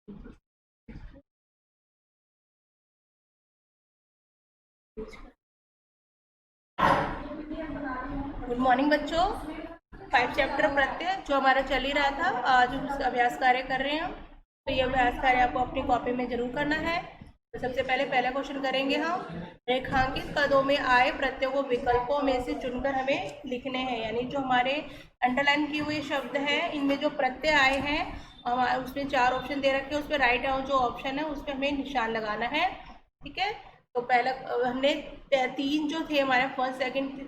Good morning बच्चों। 5 chapter प्रत्यय जो हमारा चल ही रहा था, आज उसका अभ्यास कार्य कर रहे हैं हम। तो ये अभ्यास कार्य आपको अपनी कॉपी में जरूर करना है। तो सबसे पहले पहला क्वेश्चन करेंगे हम। रेखांकित पदों में आए प्रत्ययों को विकल्पों में से चुनकर हमें लिखने हैं, यानी जो हमारे अंडरलाइन किए हुए शब्द हैं इनमें जो प्रत्यय आए हैं हमारे उसमें 4 ऑप्शन दे रखे हैं, उस पर राइट जो ऑप्शन है उस पर हमें निशान लगाना है। ठीक है। तो पहला हमने 3 जो थे हमारे फर्स्ट सेकंड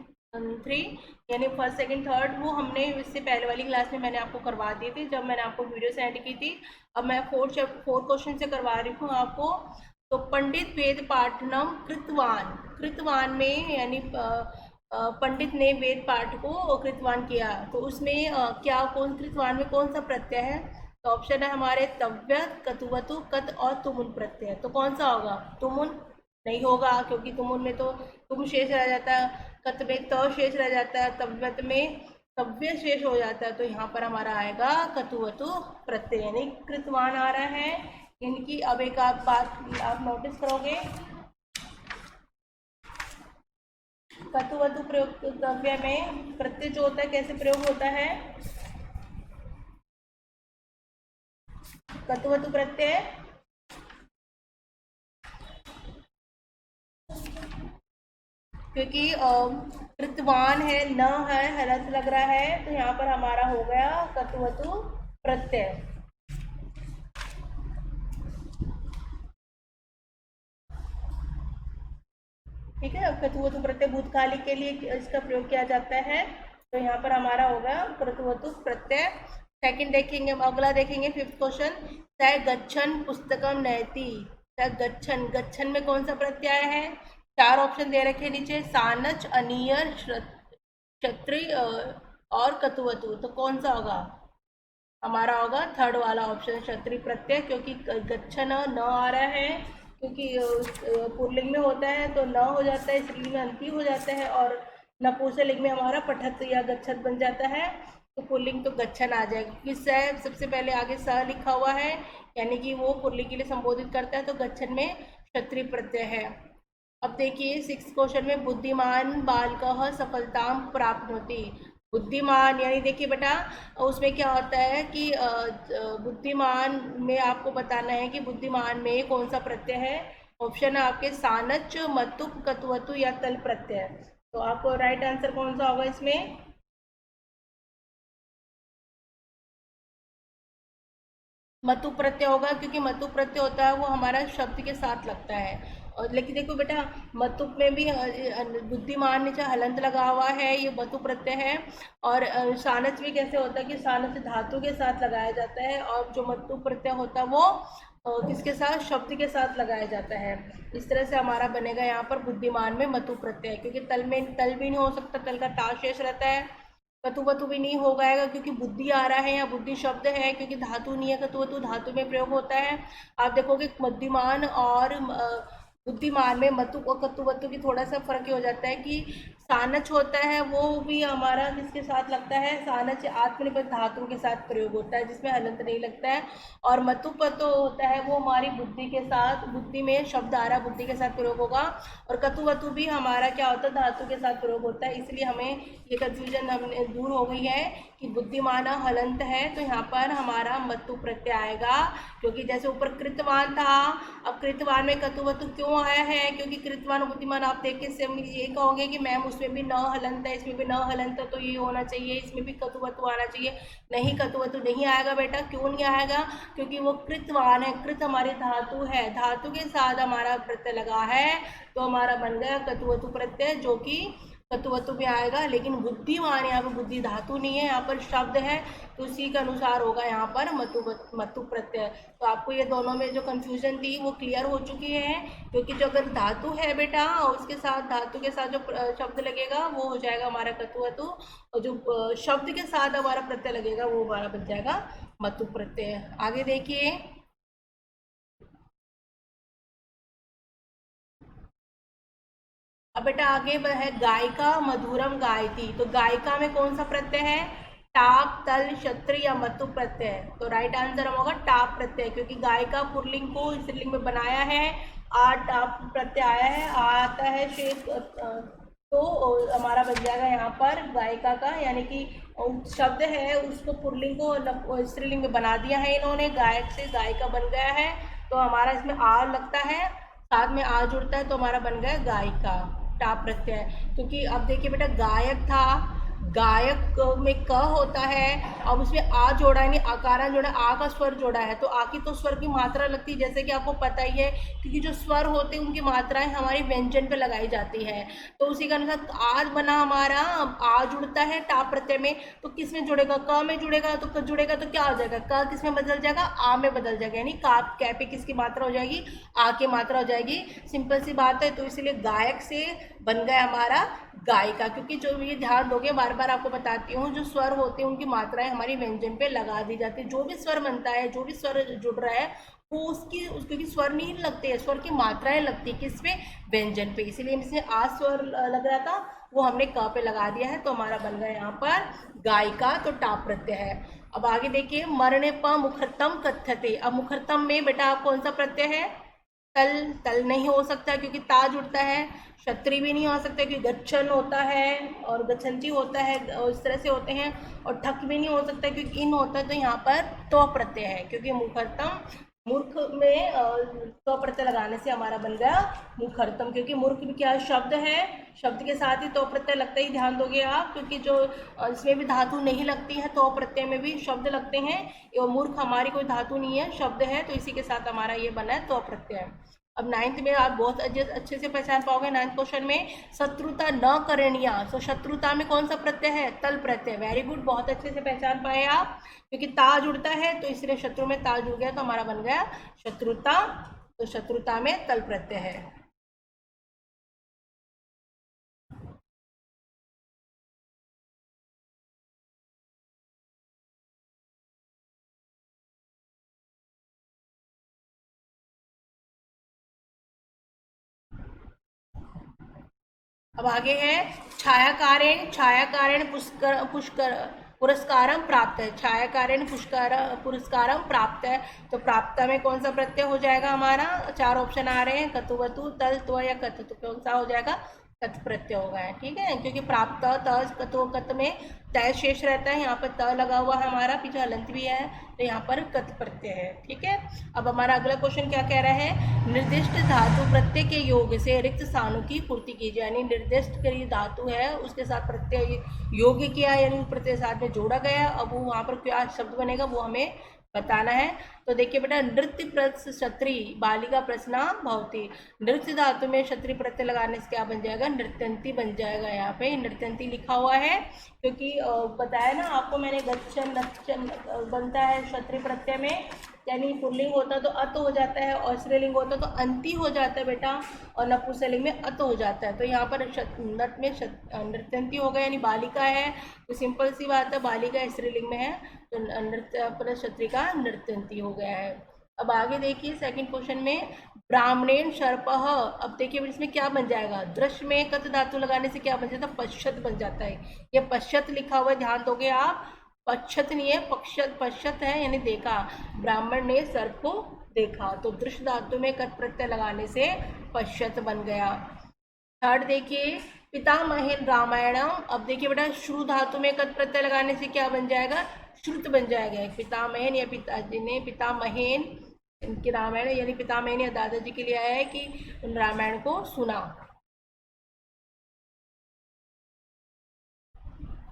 3, यानी फर्स्ट सेकंड थर्ड, वो हमने इससे पहले वाली क्लास में मैंने आपको करवा दिए थे जब मैंने आपको वीडियो सेंड की थी। अब मैं फोर्थ क्वेश्चन से करवा रही हूँ आपको। तो पंडित वेद पाठनम कृतवान, कृतवान में यानी पंडित ने वेद पाठ को कृतवान किया, तो उसमें क्या कौन कृतवान में कौन सा प्रत्यय है? तो ऑप्शन है हमारे तव्य, कतुवतु, कत और तुमुन प्रत्यय। तो कौन सा होगा? तुमुन नहीं होगा, क्योंकि तुमुन में तो तुम शेष रह जाता है, कत में त शेष रह जाता है, तव्यत में तव्य शेष हो जाता है। तो यहाँ पर हमारा आएगा कतुवतु प्रत्यय, यानी कृतवान आ रहा है। इनकी अब एक आप बात आप नोटिस करोगे, कतुवतु प्रयोग द्रव्य में प्रत्यय जो होता है कैसे प्रयोग होता है? कतुवतु प्रत्यय क्योंकि कृतवान है, न है, हलंत लग रहा है, तो यहाँ पर हमारा हो गया कतुवतु प्रत्यय। ठीक है। कतुवतु प्रत्यय भूतकाली के लिए इसका प्रयोग किया जाता है, तो यहाँ पर हमारा होगा कतुवतु प्रत्यय। सेकंड देखेंगे, अगला देखेंगे फिफ्थ क्वेश्चन। स गच्छन पुस्तकम नयति, स गच्छन, गच्छन में कौन सा प्रत्यय है? 4 ऑप्शन दे रखे नीचे, सानच, अनियर, क्षत्रिय और कतुवतु। तो कौन सा होगा? हमारा होगा थर्ड वाला ऑप्शन, क्षत्रिय प्रत्यय, क्योंकि गच्छन न आ रहा है, क्योंकि पुल्लिंग में होता है तो न हो जाता है, स्त्रीलिंग में अंति हो जाता है, और नपुंसकलिंग में हमारा पठत या गच्छत बन जाता है, तो पुल्लिंग तो गच्छन आ जाएगा। क्योंकि स सबसे पहले आगे स लिखा हुआ है, यानी कि वो पुल्लिंग के लिए संबोधित करता है, तो गच्छन में क्षत्रिय प्रत्यय है। अब देखिए 6 क्वेश्चन में, बुद्धिमान बालकः सफलता प्राप्त होती। बुद्धिमान यानी देखिए बेटा, उसमें क्या होता है कि बुद्धिमान में आपको बताना है कि बुद्धिमान में कौन सा प्रत्यय है। ऑप्शन है आपके सानच, मतुप, कतुवतु या तल प्रत्यय। तो आपको राइट आंसर कौन सा होगा इसमें? मतु प्रत्यय होगा, क्योंकि मतु प्रत्यय होता है वो हमारा शब्द के साथ लगता है। और लेकिन देखो बेटा, मतुप में भी बुद्धिमान नीचे हलंत लगा हुआ है, ये मतु प्रत्यय है। और सानच भी कैसे होता है कि सानच धातु के साथ लगाया जाता है, और जो मतु प्रत्यय होता है वो किसके साथ? शब्द के साथ लगाया जाता है। इस तरह से हमारा बनेगा यहाँ पर बुद्धिमान में मतु प्रत्यय, क्योंकि तल में तल भी नहीं हो सकता, तल का टा शेष रहता है। कतुवतु भी नहीं हो पाएगा क्योंकि बुद्धि आ रहा है, या बुद्धि शब्द है, क्योंकि धातु नहीं है, कतुवतु धातु में प्रयोग होता है। आप देखोगे मध्यमान और बुद्धिमान में मतु और कतुवतु की थोड़ा सा फर्क ये हो जाता है कि सानच होता है वो भी हमारा किसके साथ लगता है? सानच आत्मनिपद धातु के साथ प्रयोग होता है, जिसमें हलंत नहीं लगता है। और मतुपतो होता है वो हमारी बुद्धि के साथ, बुद्धि में शब्द आ रहा है, बुद्धि के साथ प्रयोग होगा। और कतुवतु भी हमारा क्या होता है? धातु के साथ प्रयोग होता है। इसलिए हमें ये कंफ्यूजन हमने दूर हो गई है कि बुद्धिमान हलंत है, तो यहाँ पर हमारा मतु प्रत्यय आएगा। क्योंकि जैसे ऊपर कृतवान था, अब कृतवान में कतुवतु क्यों आया है? क्योंकि कृतवान बुद्धिमान आप देख के सेम ये कहोगे कि मैम उसमें भी न हलंत है, इसमें भी न हलंत है, तो ये होना चाहिए, इसमें भी कतुवतु आना चाहिए। नहीं, कतुवतु नहीं आएगा बेटा। क्यों नहीं आएगा? क्योंकि वो कृतवान है, कृत हमारी धातु है, धातु के साथ हमारा प्रत्यय लगा है, तो हमारा बन गया कतुवतु प्रत्यय, जो कि कतुवतु में आएगा। लेकिन बुद्धिमान, यहाँ पर बुद्धि धातु नहीं है, यहाँ पर शब्द है, तो उसी के अनुसार होगा यहाँ पर मतु प्रत्यय। तो आपको ये दोनों में जो कंफ्यूजन थी वो क्लियर हो चुकी है, क्योंकि जो अगर धातु है बेटा, उसके साथ धातु के साथ जो शब्द लगेगा वो हो जाएगा हमारा कतुवतु, और जो शब्द के साथ हमारा प्रत्यय लगेगा वो हमारा बन जाएगा मतु प्रत्यय। आगे देखिए, अब बेटा आगे है गायिका मधुरम गायती। तो गायिका में कौन सा प्रत्यय है? टाप तल क्षत्र या मतु प्रत्यय। तो राइट आंसर हम होगा टाप प्रत्यय, क्योंकि गाय का पुरलिंग को स्त्रीलिंग में बनाया है, आ टाप प्रत्यय आया है, आता है शेष, तो हमारा बन जाएगा यहाँ पर गायिका का, यानी कि शब्द है उसको पुरलिंग को स्त्रीलिंग में बना दिया है इन्होंने, गायक से गायिका बन गया है। तो हमारा इसमें आ लगता है, साथ में आ जुड़ता है, तो हमारा बन गया गायिका टाप प्रत्यय। क्योंकि अब देखिए बेटा, गायक था, गायक में क होता है, अब उसमें आ जोड़ा है, नहीं आकारण जोड़ा, आ का स्वर जोड़ा है, तो आ की तो स्वर की मात्रा लगती है, जैसे कि आपको पता ही है, क्योंकि जो स्वर होते हैं उनकी मात्राएं हमारी व्यंजन पे लगाई जाती है। तो उसी के अनुसार आज बना हमारा, आ जुड़ता है टाप प्रत्यय में, तो किस में जुड़ेगा, क में जुड़ेगा, तो जुड़ेगा तो क्या हो जाएगा, क किस में बदल जाएगा, आ में बदल जाएगा, यानी का कै पे किसकी मात्रा हो जाएगी, आ की मात्रा हो जाएगी। सिंपल सी बात है। तो इसलिए गायक से बन गया हमारा गायिका, क्योंकि जो ये ध्यान दोगे, बार बार आपको बताती हूँ, जो स्वर होते हैं उनकी मात्राएं हमारी व्यंजन पे लगा दी जाती है। जो भी स्वर बनता है, जो भी स्वर जुड़ रहा है, वो क्योंकि स्वर नहीं लगते हैं, स्वर की मात्राएं लगती है किसपे, व्यंजन पे, इसीलिए इसमें आ स्वर लग रहा था, वो हमने क पे लगा दिया है, तो हमारा बन गया यहाँ पर गायिका, तो टाप प्रत्यय है। अब आगे देखिए, मरणे प मुखरतम कथ्यते। अब मुखरतम में बेटा आप कौन सा प्रत्यय है, तल, तल नहीं हो सकता क्योंकि ता जुड़ता है, क्षत्रि भी नहीं हो सकता क्योंकि गच्छन होता है और गच्छन्ति होता है, और इस तरह से होते हैं, और ठक भी नहीं हो सकता क्योंकि इन होता है, तो यहाँ पर तो प्रत्यय है, क्योंकि मुखरतम, मूर्ख में तो प्रत्यय लगाने से हमारा बन गया मुखरतम, क्योंकि मूर्ख भी क्या शब्द है, शब्द के साथ ही तो प्रत्यय लगता ही, ध्यान दोगे आप, क्योंकि जो इसमें भी धातु नहीं लगती है, तो प्रत्यय में भी शब्द लगते हैं, और मूर्ख हमारी कोई धातु नहीं है, शब्द है, तो इसी के साथ हमारा ये बना है तो प्रत्यय। अब 9th में आप बहुत अच्छे से पहचान पाओगे, 9th क्वेश्चन में शत्रुता न करणीय, तो शत्रुता में कौन सा प्रत्यय है, तल प्रत्यय। वेरी गुड, बहुत अच्छे से पहचान पाए आप, क्योंकि ता जुड़ता है, तो इसलिए शत्रु में ता जुड़ गया, तो हमारा बन गया शत्रुता, तो शत्रुता में तल प्रत्यय है। अब आगे है छायाकारेण, छायाकारेण पुष्कर पुष्कर पुरस्कारम प्राप्त है, छायाकारेण पुरस्कारम प्राप्त है, तो प्राप्त में कौन सा प्रत्यय हो जाएगा हमारा, 4 ऑप्शन आ रहे हैं, कतुवतु, तल, त्व या कत, तो कौन सा हो जाएगा, कत प्रत्यय होगा, ठीक है, क्योंकि प्राप्त त कतु कत में तय शेष रहता है, यहाँ पर त लगा हुआ है हमारा, पीछे हलंत भी है, तो यहाँ पर कत प्रत्यय है, ठीक है। अब हमारा अगला क्वेश्चन क्या कह रहा है, निर्दिष्ट धातु प्रत्यय के योग से रिक्त स्थानों की पूर्ति कीजिए, यानी निर्दिष्ट करी धातु है उसके साथ प्रत्यय योग्य किया, यानी प्रत्यय साथ में जोड़ा गया, अब वो वहाँ पर क्या शब्द बनेगा वो हमें बताना है। तो देखिए बेटा, नृत्य प्रस क्षत्रि बालिका प्रश्ना भवती, नृत्य धातु में क्षत्रि प्रत्यय लगाने से क्या बन जाएगा, नृत्यंती बन जाएगा, यहाँ पे नृत्यंती लिखा हुआ है, क्योंकि बताया ना आपको मैंने, गच्छन नच्छन बनता है क्षत्रि प्रत्यय में, यानी पुल्लिंग होता तो अत हो जाता है, और स्त्रीलिंग होता तो अंति हो जाता है बेटा, और नपुंसकलिंग में अत हो जाता है, तो यहाँ पर नट में नृत्यंती होगा, यानी बालिका है, तो सिंपल सी बात है, बालिका स्त्रीलिंग में है, तो नृत्य प्लस क्षत्रि का नृत्यंती हो गया है। अब आगे देखिए सेकंड क्वेश्चन में, ब्राह्मणेन शर्पः, अब देखिए इसमें क्या बन जाएगा, दृश्य में कत धातु लगाने से क्या बन जाता है, पश्चात बन जाता है, ये पश्चात लिखा हुआ है, ध्यान दोगे आप, पश्चात नहीं है, पश्चात, पश्चात है, यानी देखा, ब्राह्मण ने सर्प को देखा, तो दृश्य धातु में कत प्रत्यय लगाने से पश्चात बन गया। थर्ड देखिए, पितामहेन रामायणम, अब देखिए बेटा, श्रु धातु में कत प्रत्यय लगाने से क्या बन जाएगा, श्रुत बन जाएगा, पितामहन या पिताजी ने, पितामहेन इनकी रामायण, यानी पितामह ने दादाजी के लिए आया है कि उन रामायण को सुना,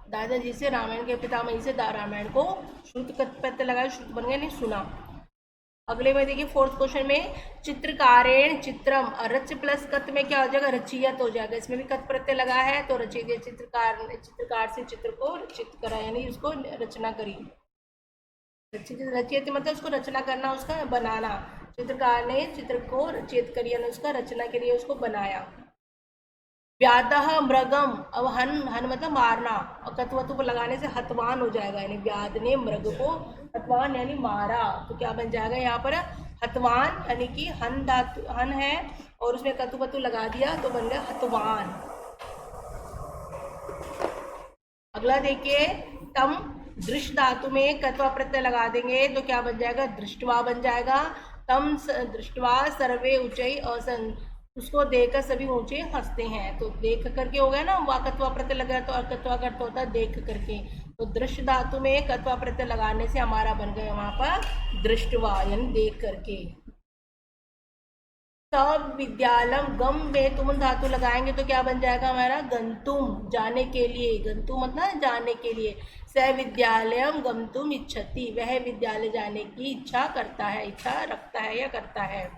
दादाजी से रामायण के, पितामही से रामायण को श्रुत प्रत्यय लगाया, श्रुत बन गया, नहीं सुना। अगले में देखिए फोर्थ क्वेश्चन में, चित्रकारेण चित्रम, रच प्लस कत में क्या हो जाएगा, रचियत हो जाएगा, इसमें भी कत प्रत्यय लगा है, तो रचित, चित्रकार से चित्र को रचित करा, यानी उसको रचना करी, रचित मतलब उसको रचना करना, उसका बनाना, चित्रकार ने चित्र को रचित करी, यानी उसका रचना के लिए उसको बनाया। व्यादह मृगम, अब हन, हन मतलब मारना, और कतवतु पर लगाने से हतवान हो जाएगा, यानी व्याद ने मृग को हतवान यानी मारा, तो क्या बन जाएगा यहाँ पर हतवान, यानी कि हन धातु, हन है और उसमें कतुपतु लगा दिया तो बन गया हतवान। अगला देखिए, तम दृश धातु में कत्वा प्रत्यय लगा देंगे तो क्या बन जाएगा, दृष्टवा बन जाएगा। तम दृष्टवा सर्वे ऊंचाई असन, उसको देखकर सभी ऊंचे हंसते हैं। तो देख करके हो गया ना, वाकत्वा प्रत्यय लगा तो अकत्वा का अर्थ होता है देख करके। तो दृश्य धातु में कत्वा प्रत्यय लगाने से हमारा बन गया वहां पर दृष्टवा यानी देख करके। सब विद्यालय गम में तुम धातु लगाएंगे तो क्या बन जाएगा हमारा, गंतुम जाने के लिए, गंतुम मतलब जाने के लिए। स विद्यालयम गंतुम इच्छति, वह विद्यालय जाने की इच्छा करता है, इच्छा रखता है या करता है।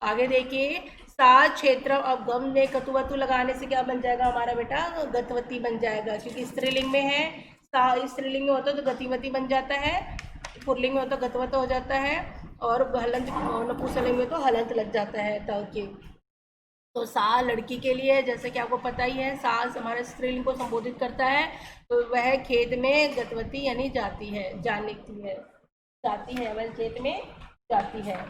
आगे देखिए, सा क्षेत्र, अब गम ने कतुवतु लगाने से क्या बन जाएगा हमारा बेटा, गतवती बन जाएगा, क्योंकि स्त्रीलिंग में है। सा स्त्रीलिंग में होता है तो गतिवती बन जाता है, पुल्लिंग में होता तो गतवत हो जाता है, और हलंत नपुंसकलिंग में तो हलंत लग जाता है त के। तो सा लड़की के लिए, जैसे कि आपको पता ही है, सा हमारे स्त्रीलिंग को संबोधित करता है, तो वह खेत में गतवती यानी जाती है, जाती है, जाती है, वह खेत में जाती है।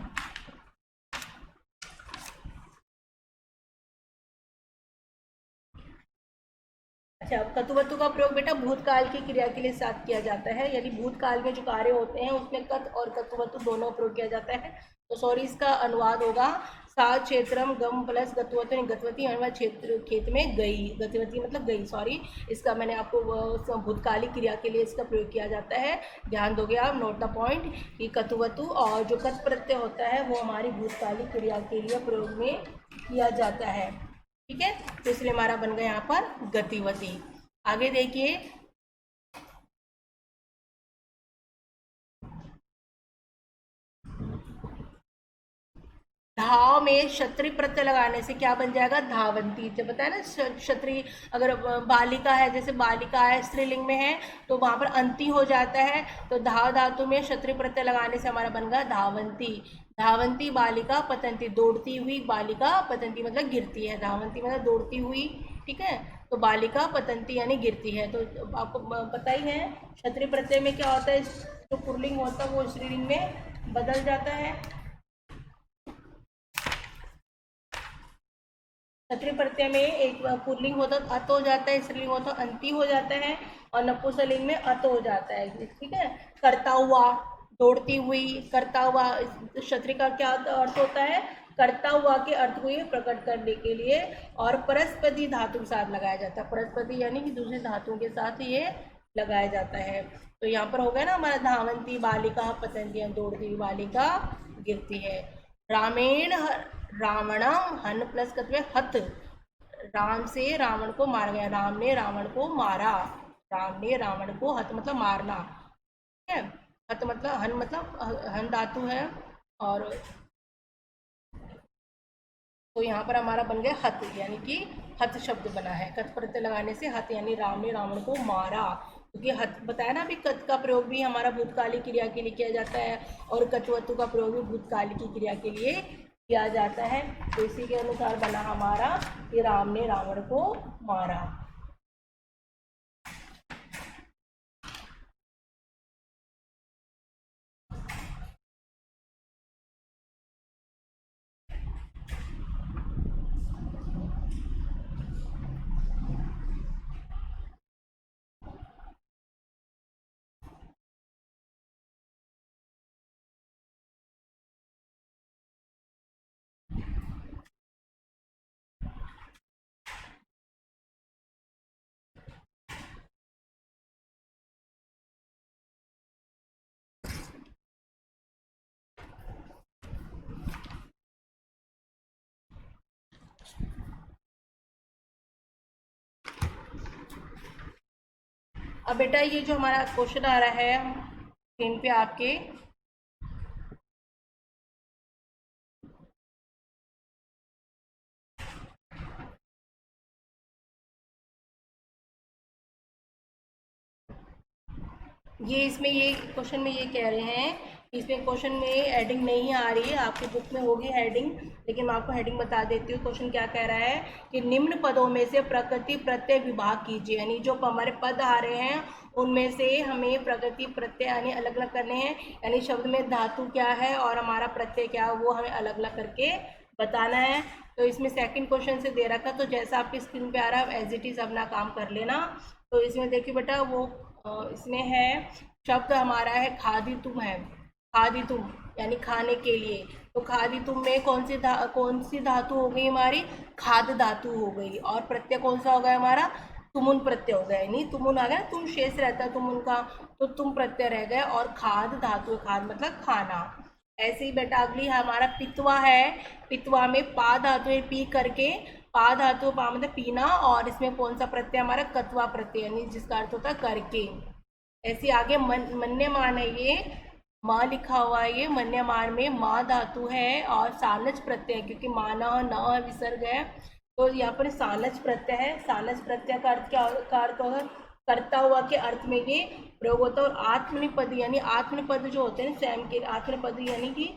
अच्छा, कतुवतु का प्रयोग बेटा भूतकाल की क्रिया के लिए साथ किया जाता है, यानी भूतकाल में जो कार्य होते हैं उसमें कत और कतुवतु दोनों प्रयोग किया जाता है। तो सॉरी, इसका अनुवाद होगा सा क्षेत्रम गम प्लस गतवतु, गतवती क्षेत्र खेत में गई, गतिवती मतलब गई, सॉरी, इसका मैंने आपको भूतकाली क्रिया के लिए इसका प्रयोग किया जाता है। ध्यान दोगे आप, नोट द पॉइंट कि कतुवतु और जो कत प्रत्यय होता है वो हमारी भूतकाली क्रिया के लिए प्रयोग में किया जाता है। ठीक है, तो इसलिए हमारा बन गया यहाँ पर गतिवती। आगे देखिए, धाव में क्षत्रिय प्रत्यय लगाने से क्या बन जाएगा, धावंती। जब बताया ना क्षत्रिय, अगर बालिका है, जैसे बालिका है स्त्रीलिंग में है तो वहां पर अंति हो जाता है, तो धाव धातु में क्षत्रिय प्रत्यय लगाने से हमारा बन गया धावंती। धावंती बालिका पतंती, दौड़ती हुई बालिका, पतंती मतलब गिरती है, धावंती मतलब दौड़ती हुई। ठीक है, तो बालिका पतंती यानी गिरती है। तो आपको पता ही है क्षत्रिय प्रत्यय में क्या होता है, जो पुल्लिंग होता है वो स्त्रीलिंग में बदल जाता है। क्षत्रिय प्रत्यय में एक पुल्लिंग होता तो अत हो जाता है, स्त्रीलिंग होता तो अंति हो जाता है, और नपुंसकलिंग में अत हो जाता है। ठीक है, करता हुआ, दौड़ती हुई, करता हुआ, क्षत्रिय का क्या अर्थ होता है, करता हुआ के अर्थ को ये प्रकट करने के लिए, और परस्पति धातु के साथ लगाया जाता है। परस्पति यानी कि दूसरी धातुओं के साथ ये लगाया जाता है। तो यहाँ पर हो गया ना हमारा धावंती बालिका पतंती, दौड़ती हुई बालिका गिरती है। रामेण रावणम हन प्लस कत्वे हत, राम से रावण को मार गया, राम ने रावण को मारा, राम ने रावण को, हत मतलब मारना। ठीक है, हत मतलब हन, मतलब हन धातु है, और तो यहाँ पर हमारा बन गया हत, यानी कि हत शब्द बना है, कत प्रत्यय लगाने से हत, यानी राम ने रावण को मारा। क्योंकि हत बताया ना अभी, कत का प्रयोग भी हमारा भूतकाली क्रिया के लिए किया जाता है, और कचवतु का प्रयोग भी भूतकाली की क्रिया के लिए किया जाता है। तो इसी के अनुसार बना हमारा कि राम ने रावण को मारा। अब बेटा ये जो हमारा क्वेश्चन आ रहा है स्क्रीन पे आपके, ये इसमें ये क्वेश्चन में ये कह रहे हैं, इसमें क्वेश्चन में हेडिंग नहीं आ रही है, आपकी बुक में होगी हेडिंग, लेकिन मैं आपको हेडिंग बता देती हूँ। क्वेश्चन क्या कह रहा है कि निम्न पदों में से प्रकृति प्रत्यय विभाग कीजिए, यानी जो हमारे पद आ रहे हैं उनमें से हमें प्रकृति प्रत्यय यानी अलग अलग करने हैं, यानी शब्द में धातु क्या है और हमारा प्रत्यय क्या है वो हमें अलग अलग करके बताना है। तो इसमें सेकंड क्वेश्चन से दे रखा, तो जैसा आपकी स्क्रीन पे आ रहा है एज इट इज अपना काम कर लेना। तो इसमें देखिए बेटा, वो इसमें है शब्द हमारा है खादितुम है, खादितुम यानी खाने के लिए। तो खादितुम में कौन सी धातु हो गई हमारी, खाद धातु हो गई। और प्रत्यय कौन सा हो गया हमारा, तुमुन प्रत्यय हो गया, नहीं तुमुन आ गया, तुम शेष रहता है तुमुन का, तो तुम प्रत्यय रह गए। और खाद धातु, खाद मतलब खाना। ऐसे ही बेटा अगली हमारा पितवा है, पितवा में पा धातु है, पी करके पा धातु, पा मतलब पीना, और इसमें कौन सा प्रत्यय हमारा, कत्वा प्रत्यय, यानी जिसका अर्थ होता है करके। ऐसे आगे मन्यमान है, ये माँ लिखा हुआ है, ये मन्यमान में माँ धातु है और सानच प्रत्यय, क्योंकि माना न विसर्ग है, तो यहाँ पर सानच प्रत्यय है। सानच प्रत्यय का अर्थ क्या, का अर्थ होगा करता हुआ के अर्थ में ये प्रयोग होता है। और आत्मनिपद यानी आत्मनिपद जो होते हैं स्वयं के, आत्मनिपद यानी कि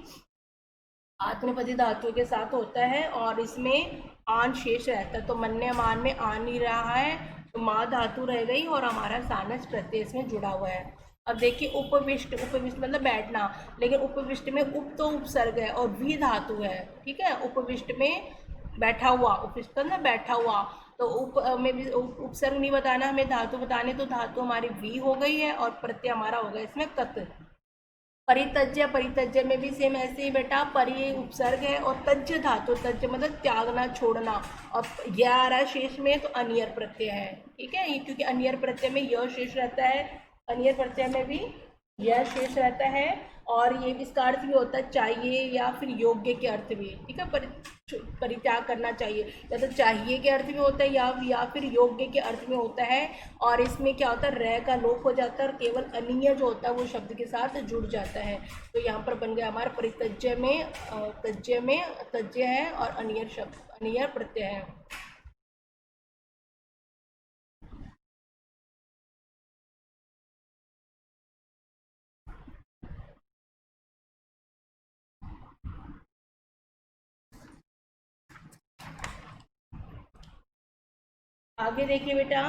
आत्मनिपदी धातु के साथ होता है, और इसमें आन शेष रहता है। तो मन्यमान में आन ही रहा है, तो माँ धातु रह गई और हमारा सानस प्रत्यय इसमें जुड़ा हुआ है। अब देखिए उपविष्ट, उपविष्ट मतलब बैठना, लेकिन उपविष्ट में उप तो उपसर्ग है और वी धातु है, ठीक है। उपविष्ट में बैठा हुआ, उपविष्ट ना बैठा हुआ, तो उप में भी उपसर्ग नहीं बताना हमें, धातु बताने, तो धातु हमारी वी हो गई है और प्रत्यय हमारा हो गया इसमें कत। परितज्य, परितज्य में भी सेम ऐसे ही बेटा, परि उपसर्ग है और तज्य धातु, तज्य मतलब त्यागना छोड़ना, और यह आ रहा है शेष में, तो अनियर प्रत्यय है, ठीक है। ये क्योंकि अनियर प्रत्यय में यह शेष रहता है, अनियर प्रत्यय में भी यह शेष रहता है, और ये इसका अर्थ भी होता है चाहिए या फिर योग्य के अर्थ भी, ठीक है। परित्याग करना चाहिए, या तो चाहिए के अर्थ में होता है या फिर योग्य के अर्थ में होता है। और इसमें क्या होता है, रह का लोप हो जाता है और केवल अनिय जो होता है वो शब्द के साथ जुड़ जाता है। तो यहाँ पर बन गया हमारा परितज्य में, तज्य में तज्य है और अनियर शब्द, अनियर प्रत्यय है। आगे देखिए बेटा,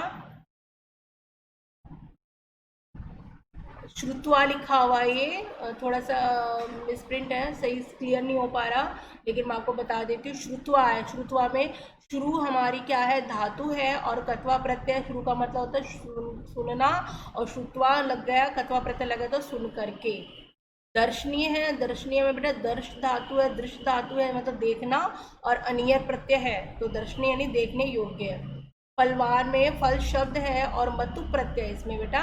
श्रुत्वा लिखा हुआ है, ये थोड़ा सा मिसप्रिंट है, सही क्लियर नहीं हो पा रहा, लेकिन मैं आपको बता देती हूँ। श्रुत्वा है, श्रुत्वा में शुरू हमारी क्या है, धातु है, और कत्वा प्रत्यय, शुरू का मतलब होता है सुनना, और श्रुत्वा लग गया, कत्वा प्रत्यय लगा तो सुन करके। दर्शनीय है, दर्शनीय में बेटा दर्श धातु है, दृश्य धातु है मतलब देखना, और अनियर प्रत्यय है, तो दर्शनीय यानी देखने योग्य है। फलवान में फल शब्द है और मतु प्रत्यय, इसमें बेटा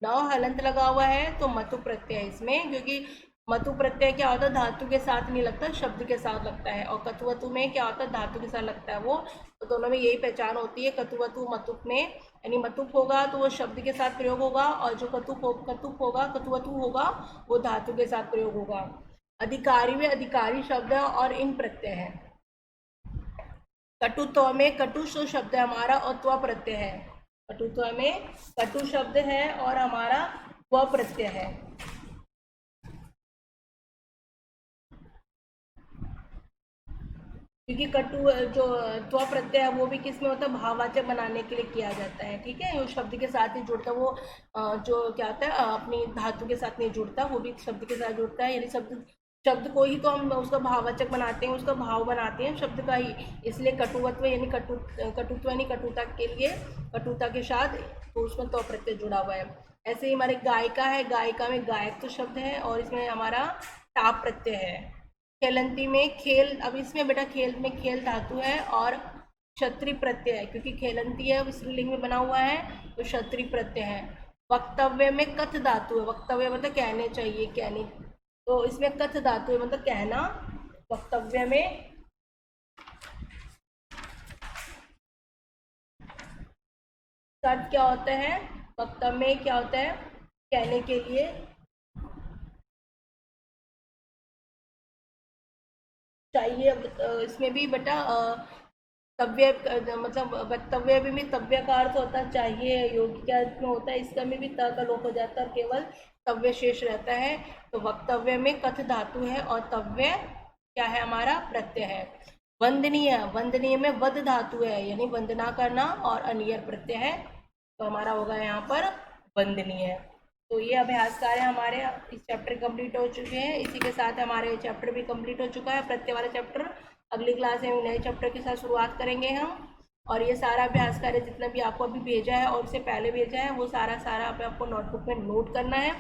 न हलंत लगा हुआ है, तो मतु प्रत्यय इसमें, क्योंकि मतु प्रत्यय क्या होता है, धातु के साथ नहीं लगता, शब्द के साथ लगता है। और कतुवतु में क्या होता है, धातु के साथ लगता है वो, तो दोनों में यही पहचान होती है। कतुवतु मतुप में यानी मतुप होगा तो वो शब्द के साथ प्रयोग होगा, और जो कतुप होगा, कतुवतु होगा, वो धातु के साथ प्रयोग होगा। अधिकारी में अधिकारी शब्द है और इन प्रत्यय है। कटुत्व में कटु शब्द है हमारा और त्व प्रत्यय है। कटुत्व में कटु शब्द है और हमारा त्व प्रत्यय है। क्योंकि कटु जो त्व प्रत्यय है वो भी किस में होता है, भाववाचक बनाने के लिए किया जाता है, ठीक है। वो शब्द के साथ ही जुड़ता है, वो जो क्या होता है अपनी धातु के साथ नहीं जुड़ता, वो भी शब्द के साथ जुड़ता है, यानी शब्द शब्द को ही तो हम उसका भाववाचक बनाते हैं, उसका भाव बनाते हैं शब्द का ही, इसलिए कटुवत्व यानी कटुत्व यानी कटुता के लिए, कटुता के साथ तो उसमें तो प्रत्यय जुड़ा हुआ है। ऐसे ही हमारे गायिका है, गायिका में गायक तो शब्द है और इसमें हमारा टाप प्रत्यय है। खेलंती में खेल, अब इसमें बेटा खेल में खेल धातु है और क्षत्रि प्रत्यय है, क्योंकि खेलंती है स्त्रीलिंग में बना हुआ है, तो क्षत्रि प्रत्यय है। वक्तव्य में कथ धातु है, वक्तव्य मतलब कहने चाहिए, कहने, तो इसमें कथ धातु है मतलब कहना। वक्तव्य में अर्थ क्या होता है, वक्तव्य में क्या होता है, कहने के लिए। चाहिए इसमें भी बेटा तव्य मतलब वक्तव्य में भी तव्य का अर्थ होता है चाहिए, योग्य के अर्थ में होता है, इसका में भी त का लोप हो जाता है और केवल तव्य शेष रहता है। तो वक्तव्य में कथ धातु है और तव्य क्या है हमारा, प्रत्यय है। वंदनीय, वंदनीय में वद धातु है यानी वंदना करना और अनियर प्रत्यय है, तो हमारा होगा यहाँ पर वंदनीय। तो ये अभ्यास कार्य हमारे इस चैप्टर कंप्लीट हो चुके हैं, इसी के साथ हमारे चैप्टर भी कंप्लीट हो चुका है, प्रत्यय वाला चैप्टर। अगली क्लास में नए चैप्टर के साथ शुरुआत करेंगे हम। और ये सारा अभ्यास कार्य जितना भी आपको अभी भेजा है और उससे पहले भेजा है वो सारा सारा आपको नोटबुक में नोट करना है,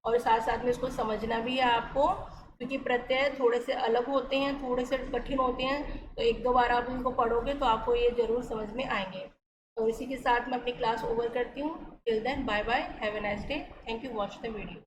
और साथ साथ में इसको समझना भी है आपको, क्योंकि प्रत्यय थोड़े से अलग होते हैं, थोड़े से कठिन होते हैं, तो एक दो बार आप इनको पढ़ोगे तो आपको ये जरूर समझ में आएंगे। तो इसी के साथ मैं अपनी क्लास ओवर करती हूँ। Till then bye bye, have a nice day, thank you, watch the video.